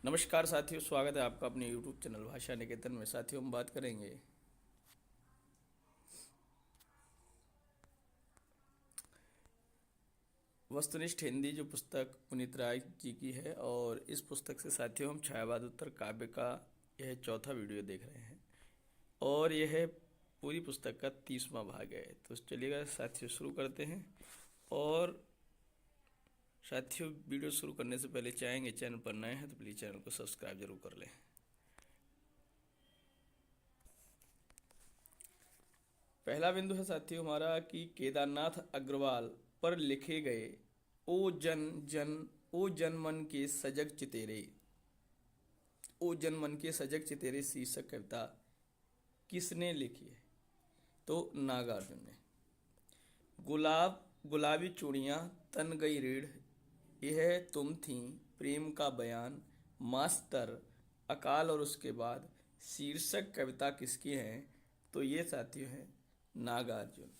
नमस्कार साथियों, स्वागत है आपका अपने YouTube चैनल भाषा निकेतन में। साथियों, हम बात करेंगे वस्तुनिष्ठ हिंदी, जो पुस्तक पुनीत राय जी की है। और इस पुस्तक से साथियों हम छायावाद उत्तर काव्य का यह चौथा वीडियो देख रहे हैं और यह पूरी पुस्तक का 30वां भाग है। तो चलिएगा साथियों, शुरू करते हैं। और साथियों, वीडियो शुरू करने से पहले चाहेंगे चैनल पर नए हैं तो प्लीज़ चैनल को सब्सक्राइब जरूर कर लें। पहला बिंदु है साथियों हमारा कि केदारनाथ अग्रवाल पर लिखे गए ओ जन मन के सजग चितेरे, ओ जन मन के सजग चितेरे शीर्षक कविता किसने लिखी है? तो नागार्जुन ने। गुलाबी चूड़ियां तन गई रीढ़, यह तुम थी प्रेम का बयान, मास्टर, अकाल और उसके बाद शीर्षक कविता किसकी है? तो ये साथियों है नागार्जुन।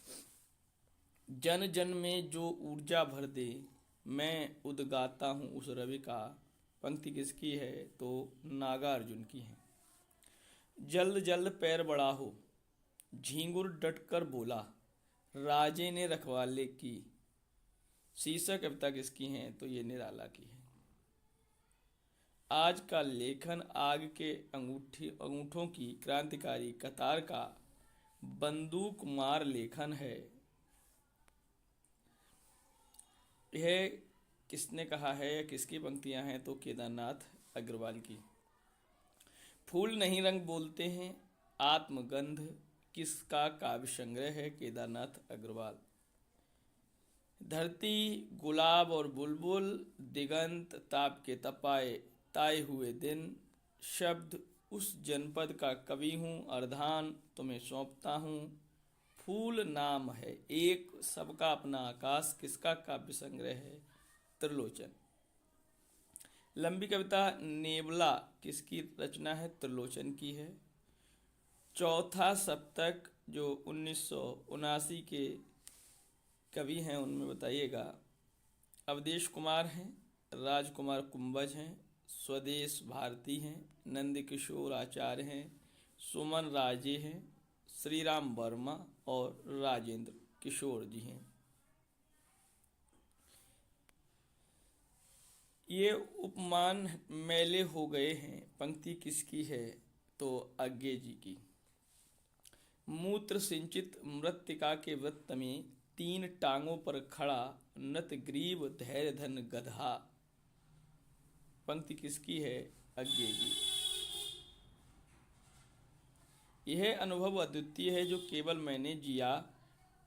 जन जन में जो ऊर्जा भर दे, मैं उद्गाता हूँ उस रवि का, पंक्ति किसकी है? तो नागार्जुन की है। जल्द जल्द पैर बढ़ाओ, झींगुर डटकर बोला, राजे ने रखवाले की, शीर्षक कविता किसकी है? तो ये निराला की है। आज का लेखन आग के अंगूठों की क्रांतिकारी कतार का बंदूक मार लेखन है। यह किसने कहा है या किसकी पंक्तियां हैं? तो केदारनाथ अग्रवाल की। फूल नहीं रंग बोलते हैं, आत्मगंध किसका काव्य संग्रह है? केदारनाथ अग्रवाल। धरती, गुलाब और बुलबुल, दिगंत, ताप के तपाए ताए हुए दिन, शब्द उस जनपद का कवि हूँ, अर्धान तुम्हें सौंपता हूँ, फूल नाम है एक, सबका अपना आकाश किसका काव्य संग्रह है? त्रिलोचन। लंबी कविता नेबला किसकी रचना है? त्रिलोचन की है। चौथा सप्तक जो 1979 के कवि हैं उनमें बताइएगा। अवधेश कुमार हैं, राजकुमार कुंभज हैं, स्वदेश भारती हैं, नंदकिशोर आचार्य हैं, सुमन राजे हैं, श्री राम वर्मा और राजेंद्र किशोर जी हैं। ये उपमान मैले हो गए हैं, पंक्ति किसकी है? तो अज्ञे जी की। मूत्र सिंचित मृत्तिका के वृत्त में, तीन टांगों पर खड़ा नत ग्रीव धैर्य धन गधा, पंक्ति किसकी है? अज्ञे जी। यह अनुभव अद्वितीय है जो केवल मैंने जिया,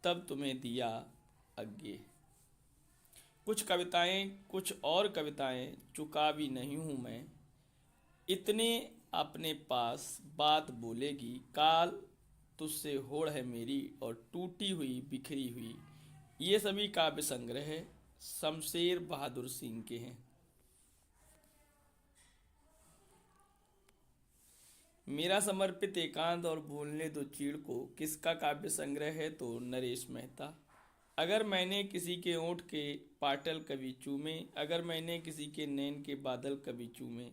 तब तुम्हें दिया अज्ञे। कुछ और कविताएं चुका भी नहीं हूं मैं, इतने अपने पास बात बोलेगी, काल तुझसे होड़ है मेरी और टूटी हुई बिखरी हुई। ये सभी काव्य संग्रह शमशेर बहादुर सिंह के हैं। मेरा समर्पित एकांत और भूलने दो चीड़ को किसका काव्य संग्रह है? तो नरेश मेहता। अगर मैंने किसी के ओंठ के पाटल कभी चूमे, अगर मैंने किसी के नैन के बादल कभी चूमे,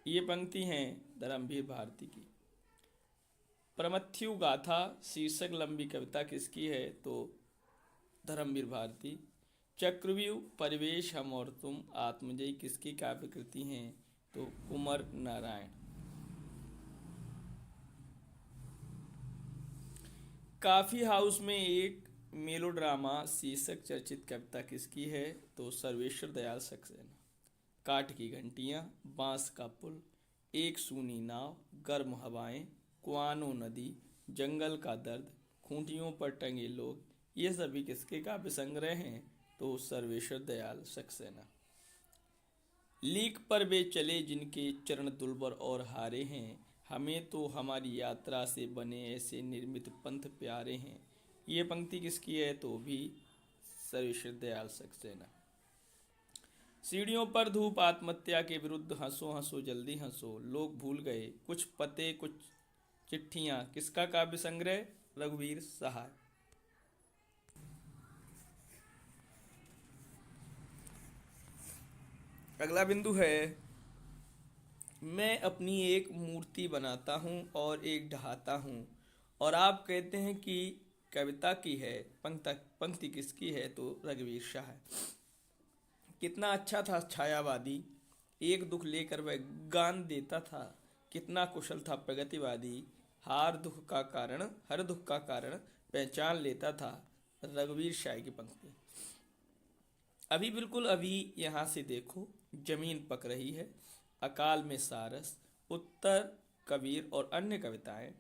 ये पंक्ति हैं धर्मवीर भारती की। प्रमथ्यु गाथा शीर्षक लंबी कविता किसकी है? तो धर्मवीर भारती। चक्रव्यूह, परिवेश, हम और तुम, आत्मजयी किसकी काव्य कृति हैं? तो कुंवर नारायण। काफी हाउस में एक मेलोड्रामा शीर्षक चर्चित कविता किसकी है? तो सर्वेश्वर दयाल सक्सेना। काठ की घंटियां, बांस का पुल, एक सूनी नाव, गर्म हवाएं, कुआनो नदी, जंगल का दर्द, खूंटियों पर टंगे लोग, ये सभी किसके काव्य संग्रह हैं? तो सर्वेश्वर दयाल सक्सेना। लीक पर वे चले जिनके चरण दुर्बर और हारे हैं, हमें तो हमारी यात्रा से बने ऐसे निर्मित पंथ प्यारे हैं, ये पंक्ति किसकी है? तो भी सर्वेश्वर दयाल सक्सेना। सीढ़ियों पर धूप, आत्महत्या के विरुद्ध, हंसो हंसो जल्दी हंसो, लोग भूल गए कुछ पते कुछ चिट्ठियां, किसका काव्य संग्रह? रघुवीर सहाय। अगला बिंदु है मैं अपनी एक मूर्ति बनाता हूँ और एक ढहाता हूँ, और आप कहते हैं कि कविता की है। पंक्ति किसकी है? तो रघुवीर शाह है। कितना अच्छा था छायावादी, एक दुख लेकर वह गान देता था। कितना कुशल था प्रगतिवादी, हर दुख का कारण पहचान लेता था। रघुवीर शाह की पंक्ति। अभी बिल्कुल अभी यहाँ से देखो, जमीन पक रही है, अकाल में सारस, उत्तर, कबीर और अन्य कविताएं।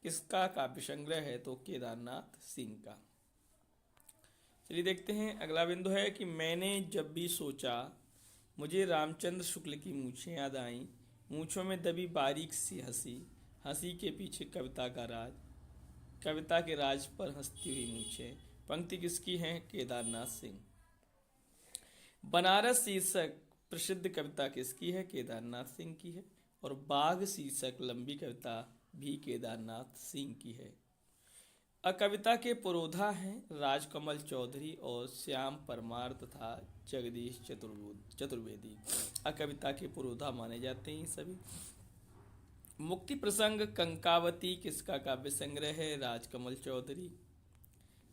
किसका काव्य संग्रह है? तो केदारनाथ सिंह का। चलिए देखते हैं, अगला बिंदु है कि मैंने जब भी सोचा, मुझे रामचंद्र शुक्ल की मूछें याद आईं। मूछों में दबी बारीक सी हंसी, हंसी के पीछे कविता का राज, कविता के राज पर हंसती हुई मूछें। पंक्ति किसकी है? केदारनाथ सिंह। बनारस शीर्षक प्रसिद्ध कविता किसकी है? केदारनाथ सिंह की है। और बाघ शीर्षक लंबी कविता भी केदारनाथ सिंह की है। कविता के पुरोधा हैं राजकमल चौधरी और श्याम परमार तथा जगदीश चतुर्वेदी। कविता के पुरोधा माने जाते हैं सभी। मुक्ति प्रसंग कंकावती किसका काव्य संग्रह है? राजकमल चौधरी।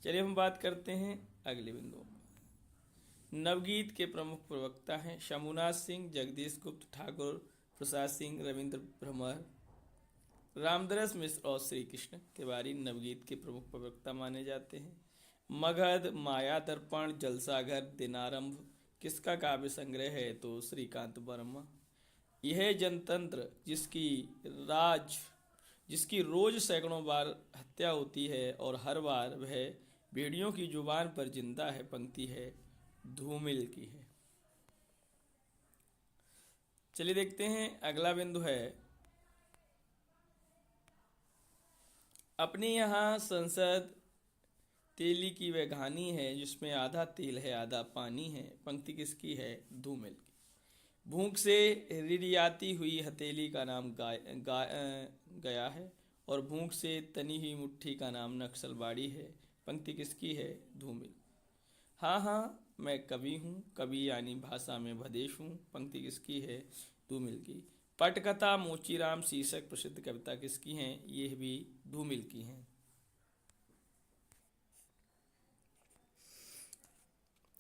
चलिए हम बात करते हैं अगले बिंदु। नवगीत के प्रमुख प्रवक्ता हैं शंभुनाथ सिंह, जगदीश गुप्त, ठाकुर प्रसाद सिंह, रविंद्र भ्रमर, रामदरस मिश्र और श्री कृष्ण तिवारी नवगीत के प्रमुख प्रवक्ता माने जाते हैं। मगध, माया दर्पण, जलसाघर, दिनारंभ किसका काव्य संग्रह है? तो श्रीकांत वर्मा। यह जनतंत्र जिसकी रोज सैकड़ों बार हत्या होती है और हर बार वह भेड़ियों की जुबान पर जिंदा है। पंक्ति है धूमिल की है। चलिए देखते हैं अगला बिंदु है, अपने यहाँ संसद तेली की वह कहानी है जिसमें आधा तेल है आधा पानी है। पंक्ति किसकी है? धूमिल की। भूख से रिरियाती हुई हथेली का नाम गया है, और भूख से तनी हुई मुट्ठी का नाम नक्सलबाड़ी है। पंक्ति किसकी है? धूमिल। हाँ हाँ मैं कवि हूँ, कवि यानी भाषा में भदेश हूँ। पंक्ति किसकी है? धूमिल की। पटकथा मोचीराम शीर्षक प्रसिद्ध कविता किसकी हैं? यह भी धूमिल की हैं।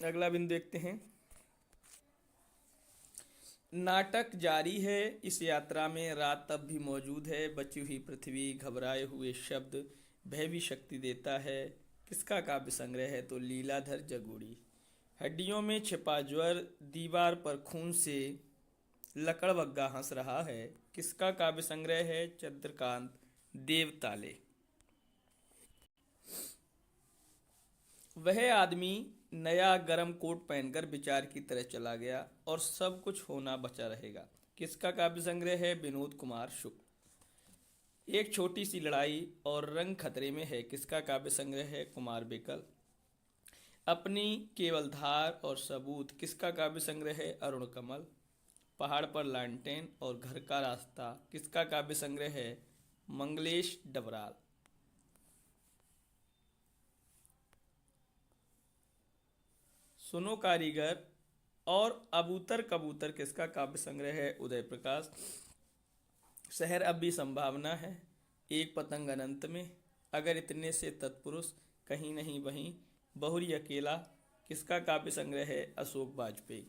अगला बिंदु देखते हैं। नाटक जारी है, इस यात्रा में रात तब भी मौजूद है। बची हुई पृथ्वी, घबराए हुए शब्द, भय भी शक्ति देता है। किसका काव्य संग्रह है? तो लीलाधर जगूड़ी। हड्डियों में छिपा ज्वर, दीवार पर खून से लकड़बग्गा हंस रहा है। किसका काव्य संग्रह है? चंद्रकांत देवताले। वह आदमी नया गरम कोट पहनकर विचार की तरह चला गया और सब कुछ होना बचा रहेगा। किसका काव्य संग्रह है? विनोद कुमार शुक्ल। एक छोटी सी लड़ाई और रंग खतरे में है। किसका काव्य संग्रह है? कुमार बेकल। अपनी केवल धार और सबूत किसका काव्य संग्रह है? अरुण कमल। पहाड़ पर लालटेन और घर का रास्ता किसका काव्य संग्रह है? मंगलेश डबराल। सुनो कारीगर और अबूतर कबूतर किसका काव्य संग्रह है? उदय प्रकाश। शहर अब भी संभावना है, एक पतंग अनंत में, अगर इतने से तत्पुरुष, कहीं नहीं वहीं, बहुरी अकेला किसका काव्य संग्रह है? अशोक वाजपेयी।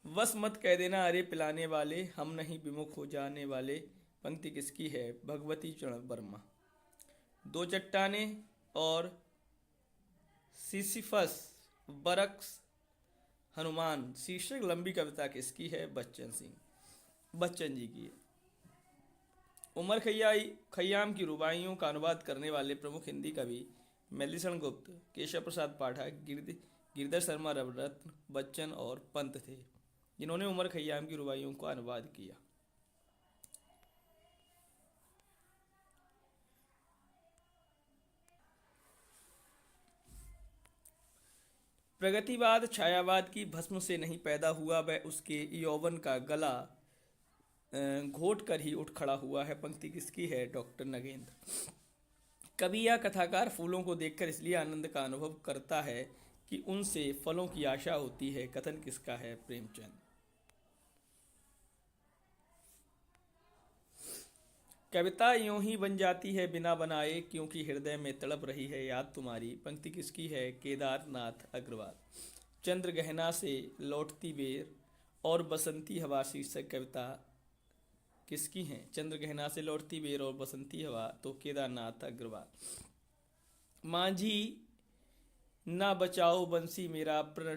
बस मत कह देना अरे पिलाने वाले, हम नहीं विमुख हो जाने वाले। पंक्ति किसकी है? भगवती चरण वर्मा। दो चट्टाने और सिसिफस, बरक्स, हनुमान शीर्षक लंबी कविता किसकी है? बच्चन जी की है। उमर खय्याम की रुबाइयों का अनुवाद करने वाले प्रमुख हिंदी कवि मैथिलीशरण गुप्त, केशव प्रसाद पाठक, गिरधर शर्मा रविरत्न, बच्चन और पंत थे जिन्होंने उमर खय्याम की रुबाइयों का अनुवाद किया। प्रगतिवाद छायावाद की भस्म से नहीं पैदा हुआ, वह उसके यौवन का गला घोट कर ही उठ खड़ा हुआ है। पंक्ति किसकी है? डॉक्टर नगेंद्र। कवि या कथाकार फूलों को देखकर इसलिए आनंद का अनुभव करता है कि उनसे फलों की आशा होती है। कथन किसका है? प्रेमचंद। कविता यूं ही बन जाती है बिना बनाए, क्योंकि हृदय में तड़प रही है याद तुम्हारी। पंक्ति किसकी है? केदारनाथ अग्रवाल। चंद्र गहना से लौटती बेर और बसंती हवा शीर्षक कविता किसकी हैं? चंद्र गहना से लौटती बेर और बसंती हवा, तो केदारनाथ अग्रवाल। मांझी ना बचाओ बंसी मेरा प्रण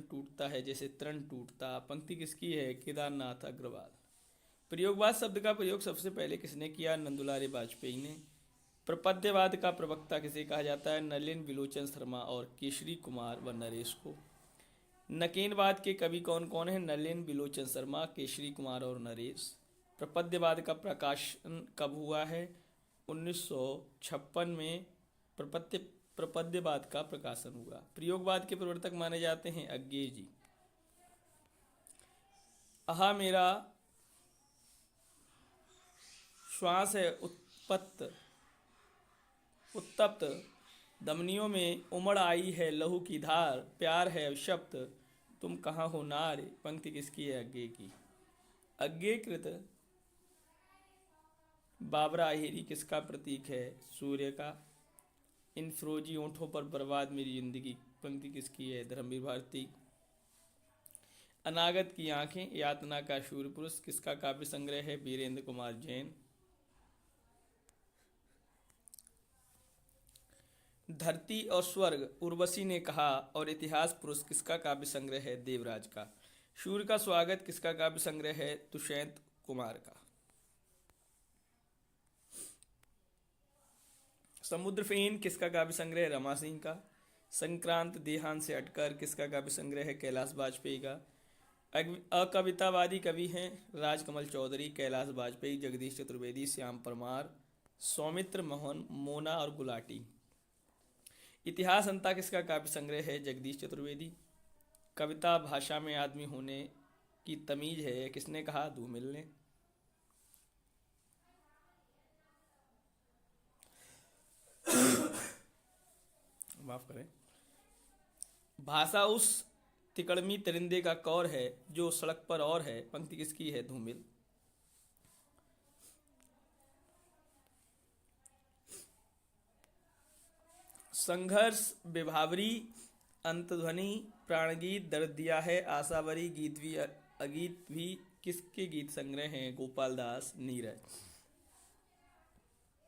टूटता है जैसे तरण टूटता। पंक्ति किसकी है? केदारनाथ अग्रवाल। प्रयोगवाद शब्द का प्रयोग सबसे पहले किसने किया? नंदुलारे वाजपेयी ने। प्रपद्यवाद का प्रवक्ता किसे कहा जाता है? नलिन विलोचन शर्मा और केशरी कुमार व नरेश को। नकेनवाद के कवि कौन कौन है? नलिन विलोचन शर्मा, केशरी कुमार और नरेश। प्रपद्यवाद का प्रकाशन कब हुआ है? 1956 में प्रपद्यवाद का प्रकाशन हुआ। प्रयोगवाद के प्रवर्तक माने जाते हैं अज्ञेय जी। आहा मेरा श्वास है उत्तप्त धमनियों में उमड़ आई है लहू की धार, प्यार है अभिशप्त तुम कहाँ हो नारे। पंक्ति किसकी है? अज्ञेय की। अज्ञेयकृत बाबरा अहेरी किसका प्रतीक है? सूर्य का। इन फिरोजी ओंठों पर बर्बाद मेरी जिंदगी, पंक्ति किसकी है? धर्मवीर भारती। अनागत की आंखें, यातना का शूर पुरुष किसका काव्य संग्रह है? वीरेंद्र कुमार जैन। धरती और स्वर्ग उर्वशी ने कहा और इतिहास पुरुष किसका काव्य संग्रह है? देवराज का। सूर्य का स्वागत किसका काव्य संग्रह है? तुषैत कुमार का। समुद्र फेन किसका काव्य संग्रह है? रमा सिंह का। संक्रांत देहांत से हटकर किसका काव्य संग्रह है? कैलाश वाजपेयी का। अकवितावादी कवि हैं राजकमल चौधरी, कैलाश वाजपेयी, जगदीश चतुर्वेदी, श्याम परमार, सौमित्र मोहन, मोना और गुलाटी। इतिहास अंता किसका काव्य संग्रह है? जगदीश चतुर्वेदी। कविता भाषा में आदमी होने की तमीज है किसने कहा? धूमिल ने। माफ करें। भाषा उस तिकड़मी परिंदे का कौर है जो सड़क पर और है। पंक्ति किसकी है? धूमिल। संघर्ष विभावरी अंतध्वनि प्राणगीत दर्द दिया है आशावरी गीत भी अगीत भी किसके गीत संग्रह हैं? गोपाल दास नीरज।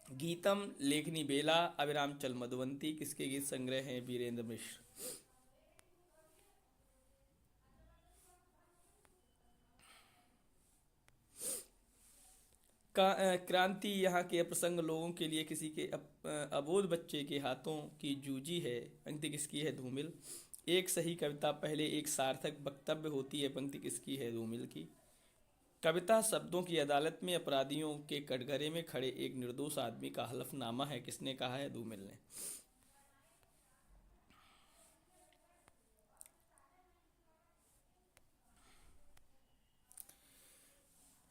गीतम लेखनी बेला अविराम चल मधुवंती किसके गीत संग्रह हैं? वीरेंद्र मिश्र। क्रांति यहाँ के अप्रसंग लोगों के लिए किसी के अबोध बच्चे के हाथों की जूजी है। पंक्ति किसकी है? धूमिल। एक सही कविता पहले एक सार्थक वक्तव्य होती है। पंक्ति किसकी है? धूमिल की। कविता शब्दों की अदालत में अपराधियों के कटघरे में खड़े एक निर्दोष आदमी का हलफनामा है। किसने कहा है? धूमिल ने।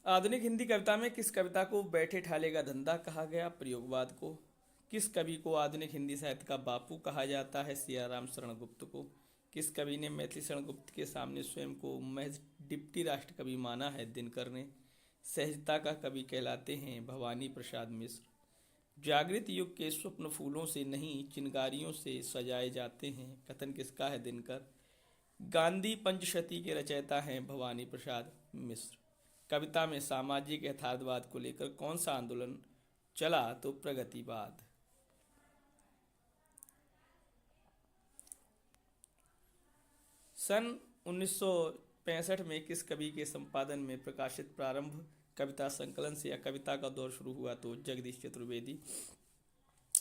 आधुनिक हिंदी कविता में किस कविता को बैठे ठाले का धंधा कहा गया? प्रयोगवाद को। किस कवि को आधुनिक हिंदी साहित्य का बापू कहा जाता है? सियाराम शरण गुप्त को। किस कवि ने मैथिली शरण गुप्त के सामने स्वयं को महज डिप्टी राष्ट्र कवि माना है? दिनकर ने। सहजता का कवि कहलाते हैं भवानी प्रसाद मिश्र। जागृत युग के स्वप्न फूलों से नहीं चिनगारियों से सजाए जाते हैं। कथन किसका है? दिनकर। गांधी पंचशती के रचयिता हैं भवानी प्रसाद मिश्र। कविता में सामाजिक यथार्थवाद को लेकर कौन सा आंदोलन चला? तो प्रगतिवाद। सन 1965 में किस कवि के संपादन में प्रकाशित प्रारंभ कविता संकलन से या कविता का दौर शुरू हुआ? तो जगदीश चतुर्वेदी।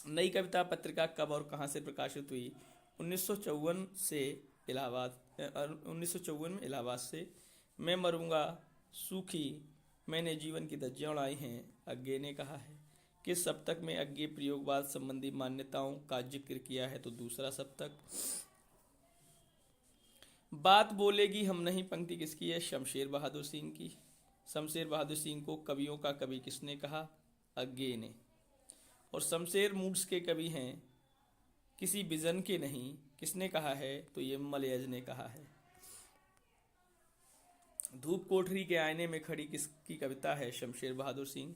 नई कविता पत्रिका कब और कहां से प्रकाशित हुई? 1954 से इलाहाबाद 1954 में इलाहाबाद से। मैं मरूंगा सूखी मैंने जीवन की धज्जियां उड़ाई हैं, अज्ञेय ने कहा है। किस सप्तक में अज्ञेय प्रयोगवाद संबंधी मान्यताओं का जिक्र किया है? तो दूसरा सप्तक। बात बोलेगी हम नहीं पंक्ति किसकी है? शमशेर बहादुर सिंह की। शमशेर बहादुर सिंह को कवियों का कवि किसने कहा? अज्ञेय ने। और शमशेर मूड्स के कवि हैं किसी विजन के नहीं, किसने कहा है? तो ये मलयज ने कहा है। धूप कोठरी के आईने में खड़ी किसकी कविता है? शमशेर बहादुर सिंह।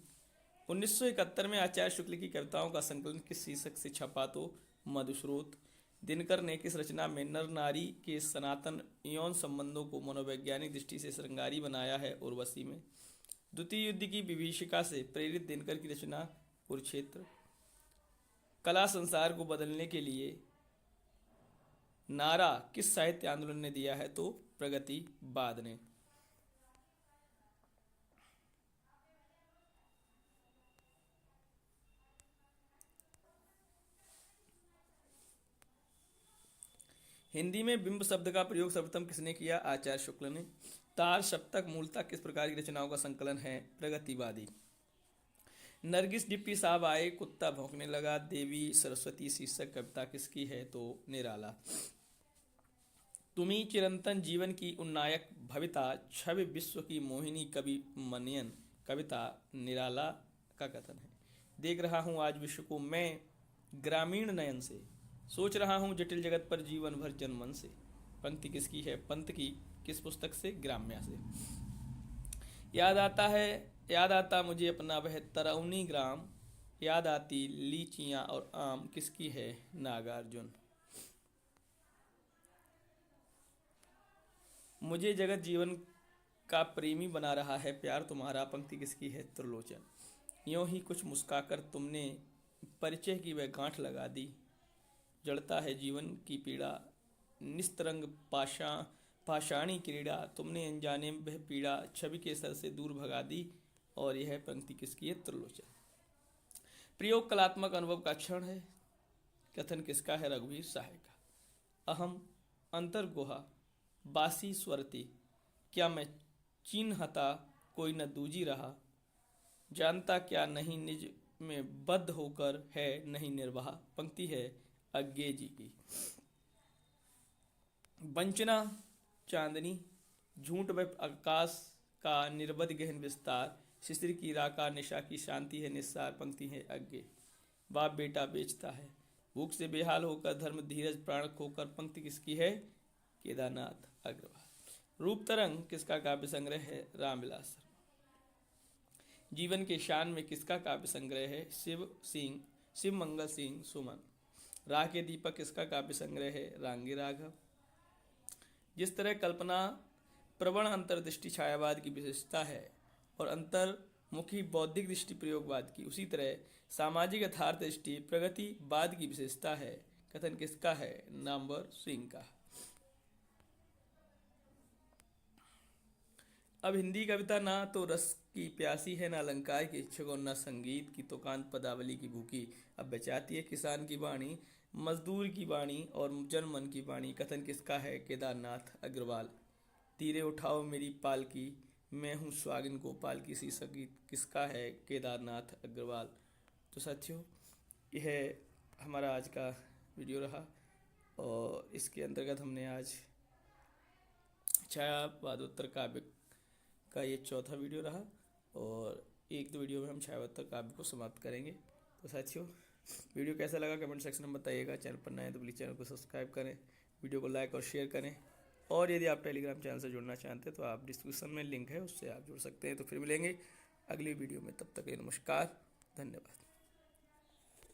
1971 में आचार्य शुक्ल की कविताओं का संकलन किस शीर्षक से छपा? तो मधुस्रोत। दिनकर ने किस रचना में नर नारी के सनातन यौन संबंधों को मनोवैज्ञानिक दृष्टि से श्रृंगारी बनाया है? उर्वशी में। द्वितीय युद्ध की विभीषिका से प्रेरित दिनकर की रचना कुरुक्षेत्र। कला संसार को बदलने के लिए नारा किस साहित्य आंदोलन ने दिया है? तो प्रगतिवाद ने। हिंदी में बिंब शब्द का प्रयोग सर्वप्रथम किसने किया? आचार्य शुक्ल ने। तार सप्तक मूलतः किस प्रकार की रचनाओं का संकलन है? प्रगतिवादी। नरगिस डिप्टी साहब आए, कुत्ता भौंकने लगा, देवी सरस्वती शीर्षक कविता किसकी है? तो निराला। तुम्ही चिरंतन जीवन की उन्नायक भविता, छवि विश्व की मोहिनी कवि मनयन कविता निराला का कथन है। देख रहा हूँ आज विश्व को मैं ग्रामीण नयन से, सोच रहा हूँ जटिल जगत पर जीवन भर जनमन से। पंक्ति किसकी है? पंत की। किस पुस्तक से? ग्राम्या से। याद आता मुझे अपना वह तरौनी ग्राम, याद आती लीचियाँ और आम किसकी है? नागार्जुन। मुझे जगत जीवन का प्रेमी बना रहा है प्यार तुम्हारा, पंक्ति किसकी है? त्रिलोचन। यूं ही कुछ मुस्काकर तुमने परिचय की वह गांठ लगा दी, जड़ता है जीवन की पीड़ा, निस्तरंग पाषाणी क्रीड़ा, तुमने अनजाने वह पीड़ा छवि के सर से दूर भगा दी। और यह पंक्ति किसकी है? त्रिलोचन। प्रयोग कलात्मक अनुभव का क्षण है, कथन किसका है? रघुवीर सहाय का। अहम अंतर्गुहा बासी स्वरती, क्या मैं चिन्हता कोई न दूजी रहा, जानता क्या नहीं निज में बद्ध होकर है नहीं निर्वाह, पंक्ति है अज्ञे जी की। वंचना चांदनी, झूठ व आकाश का निर्बध गहन विस्तार, शिशिर की राका निशा की शांति है निस्सार, पंक्ति है अज्ञे। बाप बेटा बेचता है, भूख से बेहाल होकर धर्म धीरज प्राण खोकर, पंक्ति किसकी है? केदारनाथ अग्रवाल। रूप तरंग किसका काव्य संग्रह है? रामविलास। जीवन के शान में किसका काव्य संग्रह है? शिव मंगल सिंह सुमन। राह के दीपक किसका काव्य संग्रह है? रांगी राघव। जिस तरह कल्पना प्रवण अंतर्दृष्टि छायावाद की विशेषता है और अंतर्मुखी बौद्धिक दृष्टि प्रयोगवाद की, उसी तरह सामाजिक यथार्थ दृष्टि प्रगतिवाद की विशेषता है, कथन किसका है? नामवर सिंह का। अब हिंदी कविता ना तो रस की प्यासी है, ना अलंकार की इच्छुक और ना संगीत की तुकांत पदावली की भूखी। अब बचाती है किसान की वाणी, मजदूर की वाणी और जनमन की वाणी, कथन किसका है? केदारनाथ अग्रवाल। तीरे उठाओ मेरी पालकी, मैं हूँ स्वागिन गोपाल की शीर्षक गीत किसका है? केदारनाथ अग्रवाल। तो साथियों, यह हमारा आज का वीडियो रहा और इसके अंतर्गत हमने आज छायावादोत्तर काव्य का ये चौथा वीडियो रहा और एक दो वीडियो में हम छायावादोत्तर काव्य को समाप्त करेंगे। तो साथियों, वीडियो कैसा लगा कमेंट सेक्शन में बताइएगा। चैनल पर नए हैं तो प्लीज़ चैनल को सब्सक्राइब करें, वीडियो को लाइक और शेयर करें। और यदि आप टेलीग्राम चैनल से जुड़ना चाहते हैं तो आप डिस्क्रिप्शन में लिंक है, उससे आप जुड़ सकते हैं। तो फिर मिलेंगे अगली वीडियो में, तब तक के लिए नमस्कार, धन्यवाद।